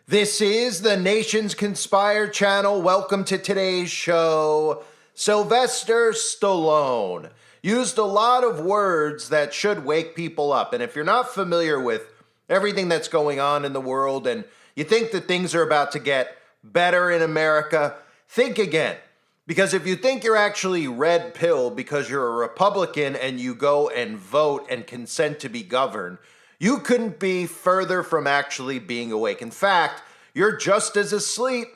This is the Nation's Conspire channel. Welcome to today's show. Sylvester Stallone used a lot of words that should wake people up. And if you're not familiar with everything that's going on in the world and you think that things are about to get better in America, think again. Because if you think you're actually red pill because you're a Republican and you go and vote and consent to be governed, you couldn't be further from actually being awake. In fact, you're just as asleep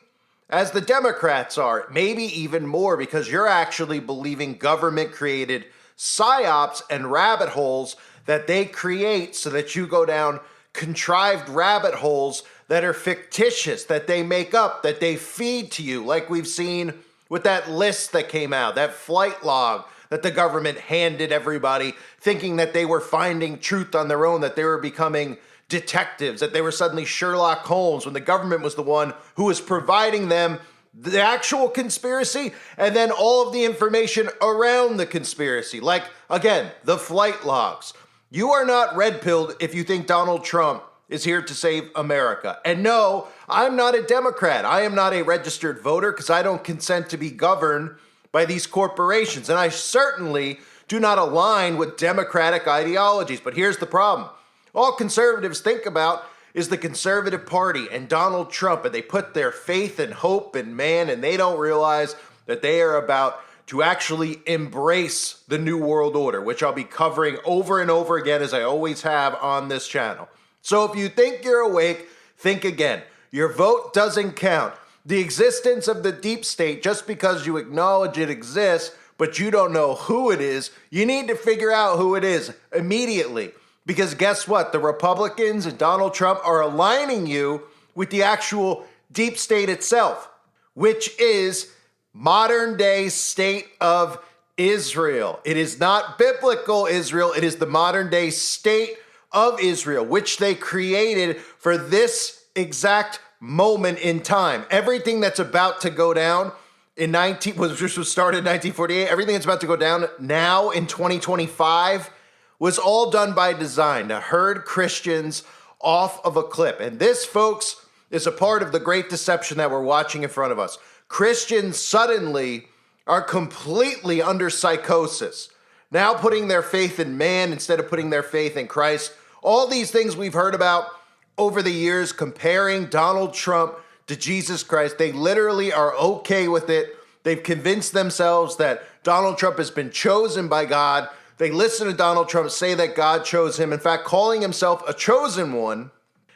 as the Democrats are, maybe even more, because you're actually believing government-created psyops and rabbit holes that they create so that you go down contrived rabbit holes that are fictitious, that they make up, that they feed to you, like we've seen with that list that came out, that flight log that the government handed everybody, thinking that they were finding truth on their own, that they were becoming detectives, that they were suddenly Sherlock Holmes, when the government was the one who was providing them the actual conspiracy and then all of the information around the conspiracy. Like, again, the flight logs. You are not red-pilled if you think Donald Trump is here to save America. And no, I'm not a Democrat. I am not a registered voter because I don't consent to be governed by these corporations. And I certainly do not align with Democratic ideologies. But here's the problem. All conservatives think about is the conservative party and Donald Trump, and they put their faith and hope in man, and they don't realize that they are about to actually embrace the New World Order, which I'll be covering over and over again, as I always have on this channel. So if you think you're awake, think again. Your vote doesn't count. The existence of the deep state, just because you acknowledge it exists, but you don't know who it is, you need to figure out who it is immediately. Because guess what? The Republicans and Donald Trump are aligning you with the actual deep state itself, which is modern day state of Israel. It is not biblical Israel. It is the modern day state of Israel, which they created for this exact moment in time. Everything that's about to go down which was started in 1948, everything that's about to go down now in 2025 was all done by design to herd Christians off of a cliff. And this, folks, is a part of the great deception that we're watching in front of us. Christians suddenly are completely under psychosis, now putting their faith in man instead of putting their faith in Christ. All these things we've heard about over the years, comparing Donald Trump to Jesus Christ, they literally are okay with it. They've convinced themselves that Donald Trump has been chosen by God. They listen to Donald Trump say that God chose him, in fact, calling himself a chosen one,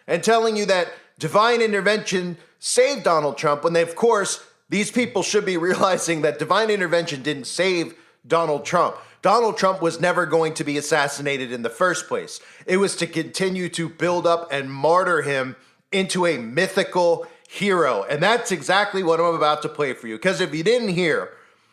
and telling you that divine intervention saved Donald Trump, when they, of course, these people should be realizing that divine intervention didn't save Donald Trump. Donald Trump was never going to be assassinated in the first place. It was to continue to build up and martyr him into a mythical hero. And that's exactly what I'm about to play for you. Because if you didn't hear,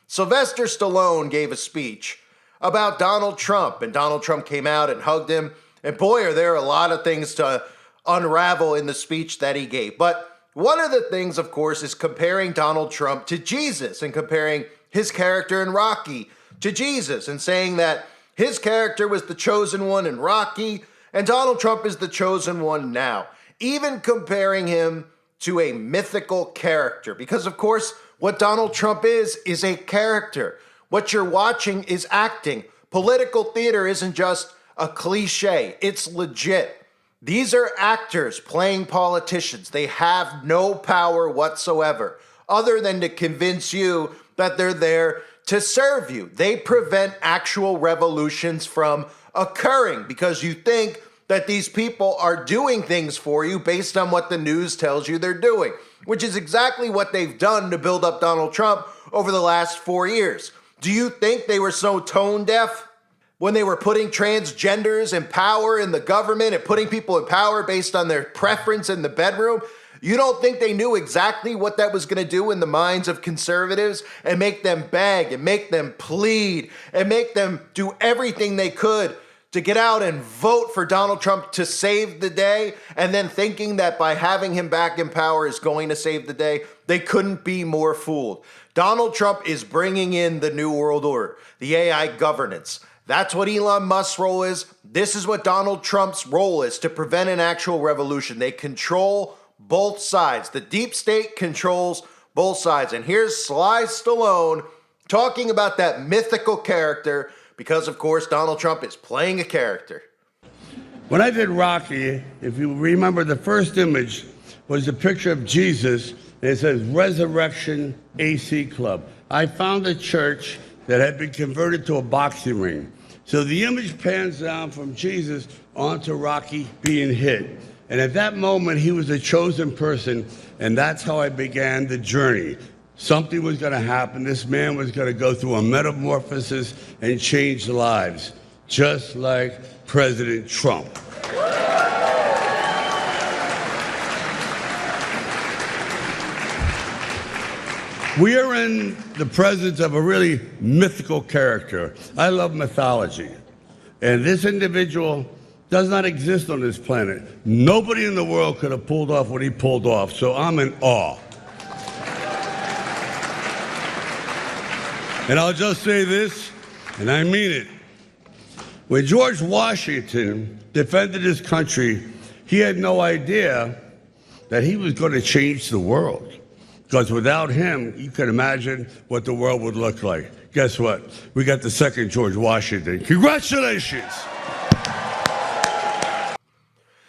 Sylvester Stallone gave a speech about Donald Trump, and Donald Trump came out and hugged him. And boy, are there a lot of things to unravel in the speech that he gave. But one of the things, of course, is comparing Donald Trump to Jesus and comparing his character in Rocky to Jesus and saying that his character was the chosen one in Rocky and Donald Trump is the chosen one now. Even comparing him to a mythical character, because of course what Donald Trump is a character. What you're watching is acting. Political theater isn't just a cliche, it's legit. These are actors playing politicians. They have no power whatsoever other than to convince you that they're there to serve you. They prevent actual revolutions from occurring because you think that these people are doing things for you based on what the news tells you they're doing, which is exactly what they've done to build up Donald Trump over the last 4 years. Do you think they were so tone deaf when they were putting transgenders in power in the government and putting people in power based on their preference in the bedroom? You don't think they knew exactly what that was going to do in the minds of conservatives and make them beg and make them plead and make them do everything they could to get out and vote for Donald Trump to save the day, and then thinking that by having him back in power is going to save the day? They couldn't be more fooled. Donald Trump is bringing in the New World Order, the AI governance. That's what Elon Musk's role is. This is what Donald Trump's role is, to prevent an actual revolution. They control both sides. The deep state controls both sides. And here's Sly Stallone talking about that mythical character because, of course, Donald Trump is playing a character. When I did Rocky, if you remember, the first image was a picture of Jesus, and it says Resurrection AC Club. I found a church that had been converted to a boxing ring. So the image pans down from Jesus onto Rocky being hit. And at that moment, he was a chosen person, and that's how I began the journey. Something was going to happen. This man was going to go through a metamorphosis and change lives, just like President Trump. We are in the presence of a really mythical character. I love mythology. And this individual does not exist on this planet. Nobody in the world could have pulled off what he pulled off, so I'm in awe. And I'll just say this, and I mean it. When George Washington defended his country, he had no idea that he was going to change the world. Because without him, you can imagine what the world would look like. Guess what? We got the second George Washington. Congratulations!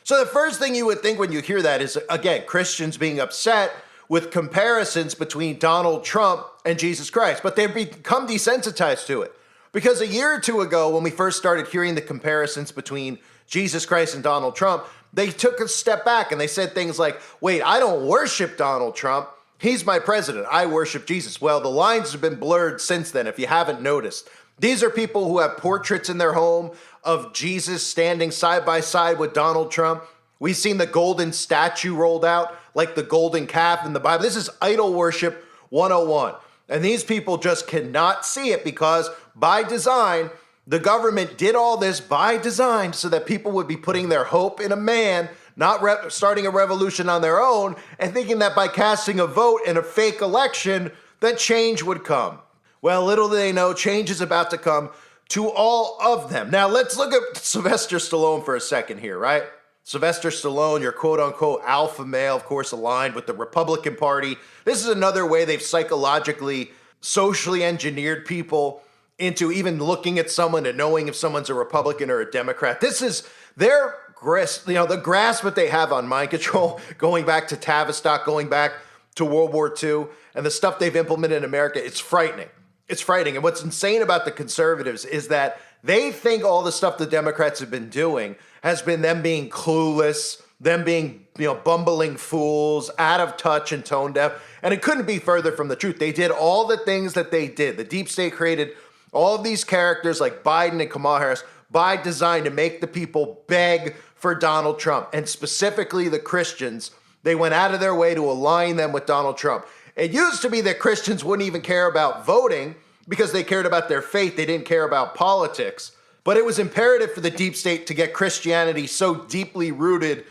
So the first thing you would think when you hear that is, again, Christians being upset with comparisons between Donald Trump and Jesus Christ. But they've become desensitized to it. Because a year or two ago, when we first started hearing the comparisons between Jesus Christ and Donald Trump, they took a step back and they said things like, wait, I don't worship Donald Trump. He's my president. I worship Jesus. Well, the lines have been blurred since then, if you haven't noticed. These are people who have portraits in their home of Jesus standing side by side with Donald Trump. We've seen the golden statue rolled out, like the golden calf in the Bible. This is idol worship 101. And these people just cannot see it because by design, the government did all this by design so that people would be putting their hope in a man, not starting a revolution on their own, and thinking that by casting a vote in a fake election, that change would come. Well, little do they know, change is about to come to all of them. Now, let's look at Sylvester Stallone for a second here, right? Sylvester Stallone, your quote-unquote alpha male, of course, aligned with the Republican Party. This is another way they've psychologically, socially engineered people into even looking at someone and knowing if someone's a Republican or a Democrat. This is their grasp, the grasp that they have on mind control, going back to Tavistock, going back to World War II, and the stuff they've implemented in America. It's frightening. It's frightening. And what's insane about the conservatives is that they think all the stuff the Democrats have been doing has been them being clueless, them being, bumbling fools, out of touch and tone deaf. And it couldn't be further from the truth. They did all the things that they did. The deep state created all of these characters like Biden and Kamala Harris by design to make the people beg for Donald Trump. And specifically the Christians, they went out of their way to align them with Donald Trump. It used to be that Christians wouldn't even care about voting because they cared about their faith. They didn't care about politics. But it was imperative for the deep state to get Christianity so deeply rooted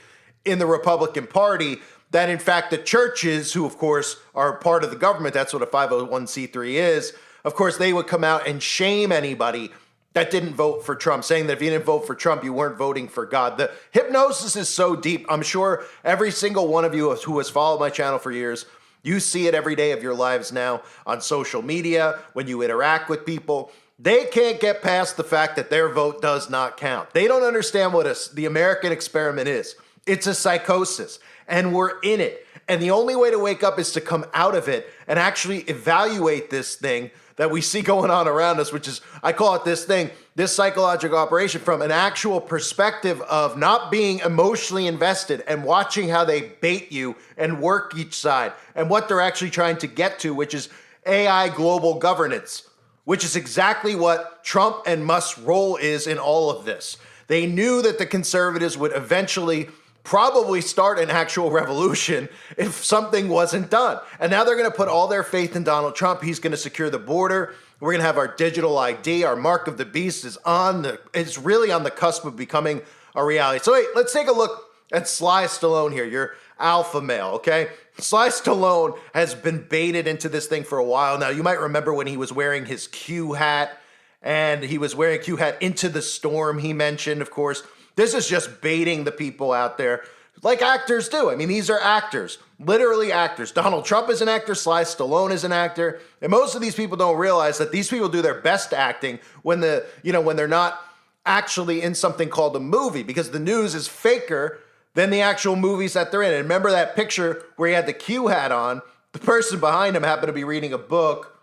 in the Republican Party that, in fact, the churches, who, of course, are part of the government, that's what a 501c3 is, of course, they would come out and shame anybody that didn't vote for Trump, saying that if you didn't vote for Trump, you weren't voting for God. The hypnosis is so deep. I'm sure every single one of you who has followed my channel for years, you see it every day of your lives now on social media, when you interact with people. They can't get past the fact that their vote does not count. They don't understand what the American experiment is. It's a psychosis, and we're in it. And the only way to wake up is to come out of it and actually evaluate this thing that we see going on around us, which is, I call it this psychological operation, from an actual perspective of not being emotionally invested and watching how they bait you and work each side and what they're actually trying to get to, which is AI global governance, which is exactly what Trump and Musk's role is in all of this. They knew that the conservatives would eventually probably start an actual revolution if something wasn't done. And now they're going to put all their faith in Donald Trump. He's going to secure the border. We're going to have our digital ID. Our mark of the beast is it's really on the cusp of becoming a reality. So wait, let's take a look at Sly Stallone here, your alpha male, okay? Sly Stallone has been baited into this thing for a while now. You might remember when he was wearing his Q hat, and he was wearing a Q hat into the storm, he mentioned, of course. This is just baiting the people out there. like actors do. I mean, these are actors, literally actors. Donald Trump is an actor, Sly Stallone is an actor, and most of these people don't realize that these people do their best acting when when they're not actually in something called a movie, because the news is faker than the actual movies that they're in. And remember that picture where he had the Q hat on? The person behind him happened to be reading a book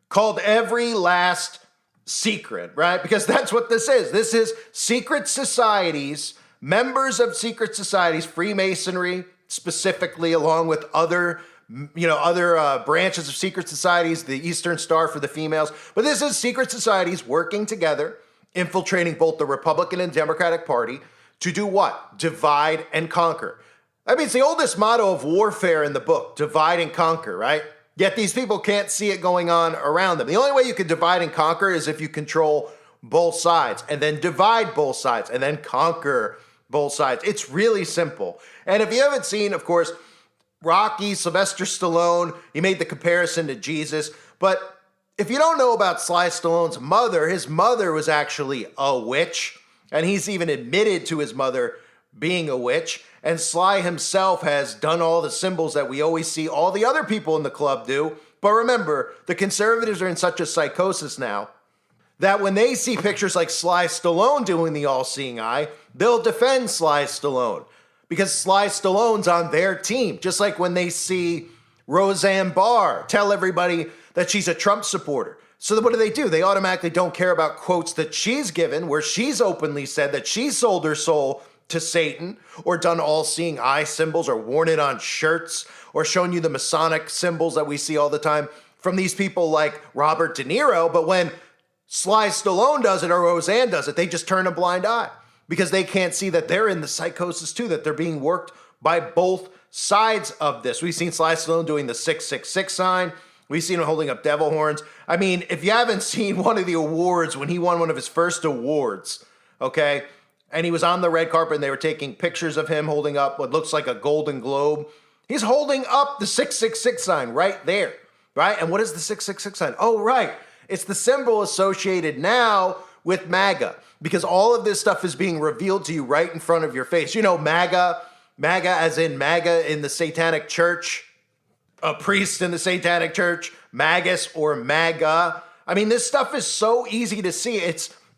called Every Last Secret, right? Because that's what this is. This is secret societies, members of secret societies, Freemasonry specifically, along with other branches of secret societies, the Eastern Star for the females. But this is secret societies working together, infiltrating both the Republican and Democratic Party to do what? Divide and conquer. I mean, it's the oldest motto of warfare in the book, divide and conquer, right? Yet these people can't see it going on around them. The only way you can divide and conquer is if you control both sides, and then divide both sides, and then conquer both sides. It's really simple. And if you haven't seen, of course, Rocky, Sylvester Stallone, he made the comparison to Jesus. But if you don't know about Sly Stallone's mother, his mother was actually a witch. And he's even admitted to his mother being a witch. And Sly himself has done all the symbols that we always see all the other people in the club do. But remember, the conservatives are in such a psychosis now that when they see pictures like Sly Stallone doing the all-seeing eye, they'll defend Sly Stallone because Sly Stallone's on their team. Just like when they see Roseanne Barr tell everybody that she's a Trump supporter. So what do? They automatically don't care about quotes that she's given where she's openly said that she sold her soul to Satan, or done all-seeing eye symbols, or worn it on shirts, or shown you the Masonic symbols that we see all the time from these people like Robert De Niro. But when Sly Stallone does it or Roseanne does it, they just turn a blind eye because they can't see that they're in the psychosis too, that they're being worked by both sides of this. We've seen Sly Stallone doing the 666 sign. We've seen him holding up devil horns. I mean, if you haven't seen one of the awards, when he won one of his first awards, okay, and he was on the red carpet and they were taking pictures of him holding up what looks like a golden globe. He's holding up the 666 sign right there, right? And what is the 666 sign? Oh, right. It's the symbol associated now with MAGA, because all of this stuff is being revealed to you right in front of your face. You know, MAGA as in MAGA in the Satanic Church, a priest in the Satanic Church, Magus or MAGA. I mean, this stuff is so easy to see.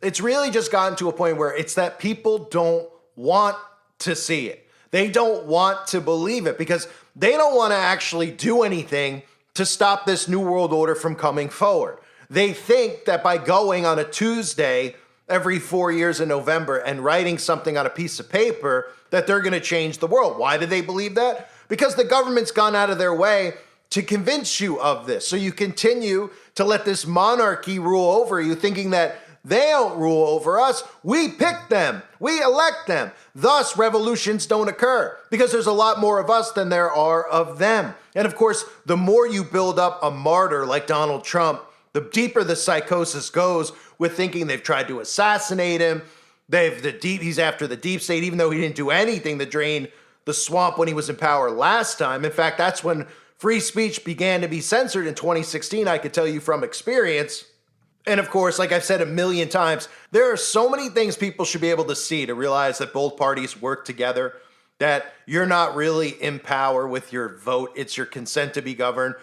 It's really just gotten to a point where it's that people don't want to see it. They don't want to believe it because they don't want to actually do anything to stop this New World Order from coming forward. They think that by going on a Tuesday every 4 years in November and writing something on a piece of paper that they're going to change the world. Why do they believe that? Because the government's gone out of their way to convince you of this. So you continue to let this monarchy rule over you, thinking that they don't rule over us. We pick them. We elect them. Thus, revolutions don't occur because there's a lot more of us than there are of them. And of course, the more you build up a martyr like Donald Trump, the deeper the psychosis goes with thinking they've tried to assassinate him. He's after the deep state, even though he didn't do anything to drain the swamp when he was in power last time. In fact, that's when free speech began to be censored in 2016, I could tell you from experience. And of course, like I've said a million times, there are so many things people should be able to see to realize that both parties work together, that you're not really in power with your vote. It's your consent to be governed.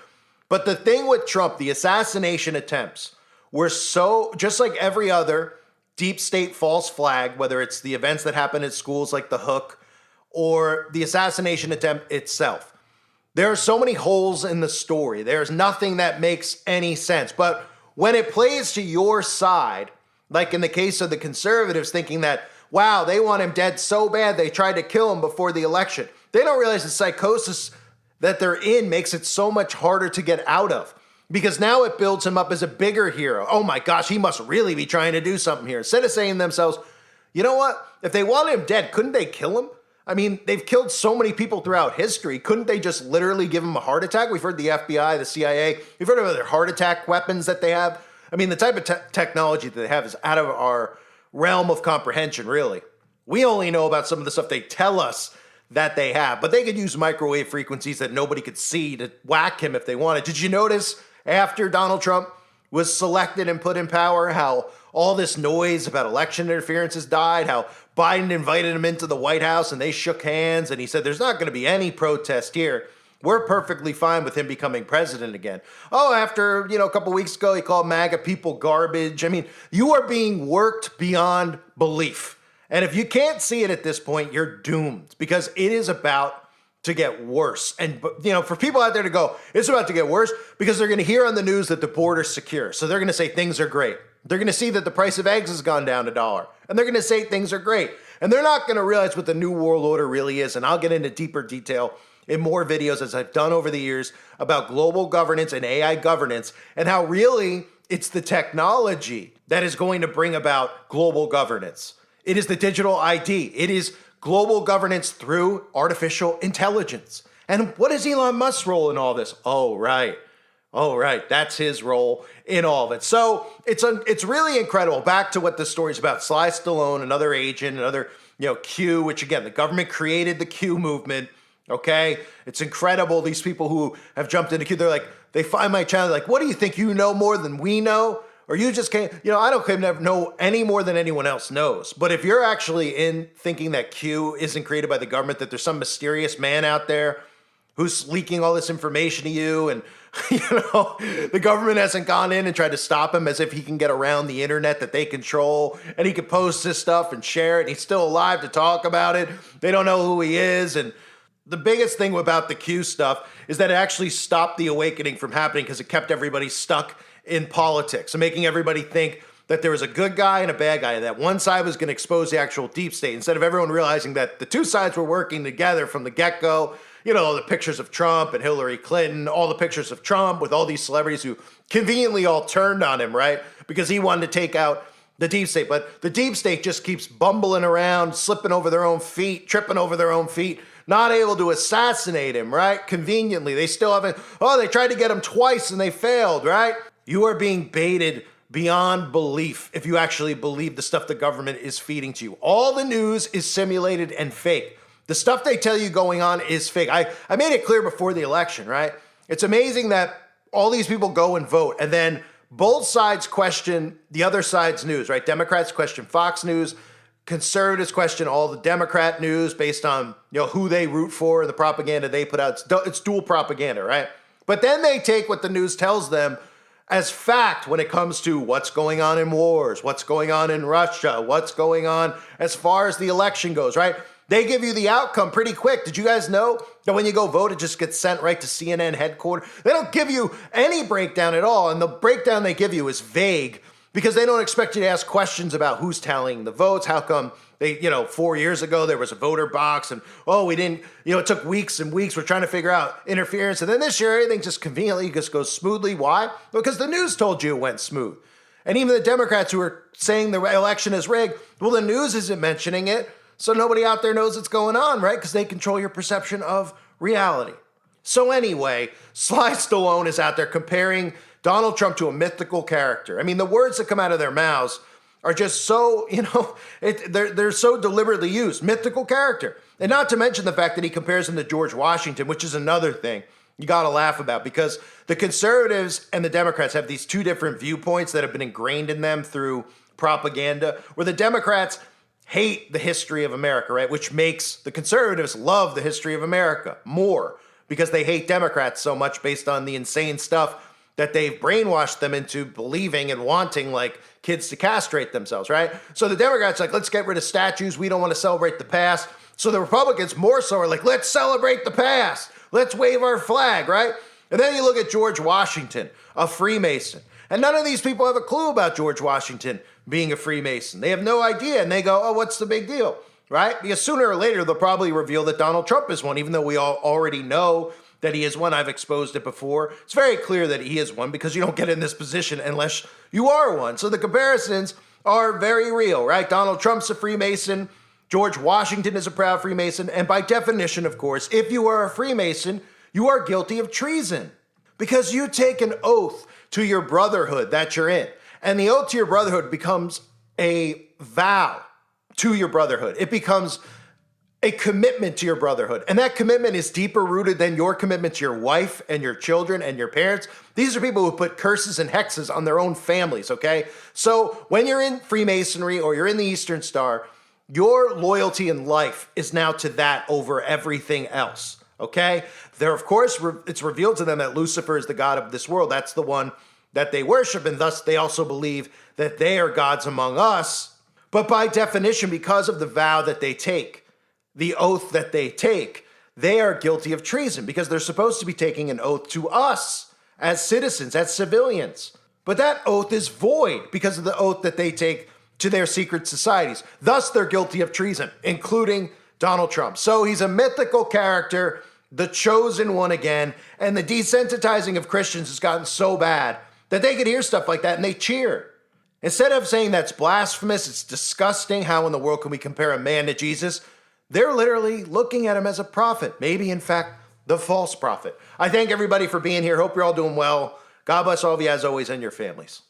But the thing with Trump, the assassination attempts were so, just like every other deep state false flag, whether it's the events that happen at schools like the Hook or the assassination attempt itself. There are so many holes in the story. There's nothing that makes any sense. But when it plays to your side, like in the case of the conservatives thinking that, wow, they want him dead so bad they tried to kill him before the election. They don't realize the psychosis that they're in makes it so much harder to get out of because now it builds him up as a bigger hero. Oh my gosh, he must really be trying to do something here. Instead of saying to themselves, you know what? If they wanted him dead, couldn't they kill him? I mean, they've killed so many people throughout history. Couldn't they just literally give him a heart attack? We've heard the FBI, the CIA, we've heard of other heart attack weapons that they have. I mean, the type of technology that they have is out of our realm of comprehension, really. We only know about some of the stuff they tell us that they have, but they could use microwave frequencies that nobody could see to whack him if they wanted. Did you notice after Donald Trump was selected and put in power, how all this noise about election interference has died, how Biden invited him into the White House and they shook hands and he said, there's not going to be any protest here. We're perfectly fine with him becoming president again. Oh, after, a couple weeks ago, he called MAGA people garbage. I mean, you are being worked beyond belief. And if you can't see it at this point, you're doomed because it is about to get worse. And, for people out there to go, it's about to get worse because they're going to hear on the news that the border's secure. So they're going to say things are great. They're going to see that the price of eggs has gone down $1. And they're going to say things are great. And they're not going to realize what the new world order really is. And I'll get into deeper detail in more videos as I've done over the years about global governance and AI governance and how really it's the technology that is going to bring about global governance. It is the digital ID. It is global governance through artificial intelligence. And what is Elon Musk's role in all this? Oh, right. That's his role in all of it. So it's really incredible. Back to what the story's about. Sly Stallone, another agent, another, Q, which again, the government created the Q movement. Okay, it's incredible. These people who have jumped into Q, they're like, they find my channel, like, what do you think? You know more than we know? Or you just can't, I don't claim to know any more than anyone else knows. But if you're actually in thinking that Q isn't created by the government, that there's some mysterious man out there who's leaking all this information to you and, the government hasn't gone in and tried to stop him as if he can get around the internet that they control and he can post this stuff and share it and he's still alive to talk about it. They don't know who he is. And the biggest thing about the Q stuff is that it actually stopped the awakening from happening because it kept everybody stuck in politics and making everybody think that there was a good guy and a bad guy, and that one side was going to expose the actual deep state instead of everyone realizing that the two sides were working together from the get-go. The pictures of Trump and Hillary Clinton, all the pictures of Trump with all these celebrities who conveniently all turned on him, right? Because he wanted to take out the deep state. But the deep state just keeps bumbling around, slipping over their own feet, tripping over their own feet, not able to assassinate him, right? Conveniently. They still haven't, they tried to get him twice and they failed, right? You are being baited beyond belief if you actually believe the stuff the government is feeding to you. All the news is simulated and fake. The stuff they tell you going on is fake. I made it clear before the election, right? It's amazing that all these people go and vote and then both sides question the other side's news, right? Democrats question Fox News. Conservatives question all the Democrat news based on, who they root for and the propaganda they put out. It's dual propaganda, right? But then they take what the news tells them as fact when it comes to what's going on in wars, what's going on in Russia, what's going on as far as the election goes, right? They give you the outcome pretty quick. Did you guys know that when you go vote, it just gets sent right to CNN headquarters? They don't give you any breakdown at all. And the breakdown they give you is vague because they don't expect you to ask questions about who's tallying the votes. How come they, 4 years ago, there was a voter box and, we didn't, it took weeks and weeks. We're trying to figure out interference. And then this year, everything just conveniently just goes smoothly. Why? Because the news told you it went smooth. And even the Democrats who are saying the election is rigged, well, the news isn't mentioning it. So nobody out there knows what's going on, right? Because they control your perception of reality. So anyway, Sly Stallone is out there comparing Donald Trump to a mythical character. I mean, the words that come out of their mouths are just so, they're so deliberately used. Mythical character. And not to mention the fact that he compares him to George Washington, which is another thing you got to laugh about because the conservatives and the Democrats have these two different viewpoints that have been ingrained in them through propaganda, where the Democrats hate the history of America, right? Which makes the conservatives love the history of America more because they hate Democrats so much based on the insane stuff that they've brainwashed them into believing and wanting, like kids to castrate themselves, right? So the Democrats are like, let's get rid of statues. We don't want to celebrate the past. So the Republicans more so are like, let's celebrate the past. Let's wave our flag, right? And then you look at George Washington, a Freemason. And none of these people have a clue about George Washington being a Freemason. They have no idea. And they go, oh, what's the big deal, right? Because sooner or later, they'll probably reveal that Donald Trump is one, even though we all already know that he is one. I've exposed it before. It's very clear that he is one because you don't get in this position unless you are one. So the comparisons are very real, right? Donald Trump's a Freemason. George Washington is a proud Freemason. And by definition, of course, if you are a Freemason, you are guilty of treason because you take an oath to your brotherhood that you're in. And the oath to your brotherhood becomes a vow to your brotherhood. It becomes a commitment to your brotherhood. And that commitment is deeper rooted than your commitment to your wife and your children and your parents. These are people who put curses and hexes on their own families, okay? So when you're in Freemasonry or you're in the Eastern Star, Your loyalty in life is now to that over everything else, okay? There, of course, it's revealed to them that Lucifer is the god of this world. That's the one that they worship, and thus they also believe that they are gods among us. But by definition, because of the vow that they take, the oath that they take, they are guilty of treason because they're supposed to be taking an oath to us as citizens, as civilians. But that oath is void because of the oath that they take to their secret societies. Thus, they're guilty of treason, including Donald Trump. So he's a mythical character, the chosen one again, and the desensitizing of Christians has gotten so bad that they could hear stuff like that and they cheer. Instead of saying that's blasphemous, it's disgusting, how in the world can we compare a man to Jesus? They're literally looking at him as a prophet, maybe in fact, the false prophet. I thank everybody for being here. Hope you're all doing well. God bless all of you as always and your families.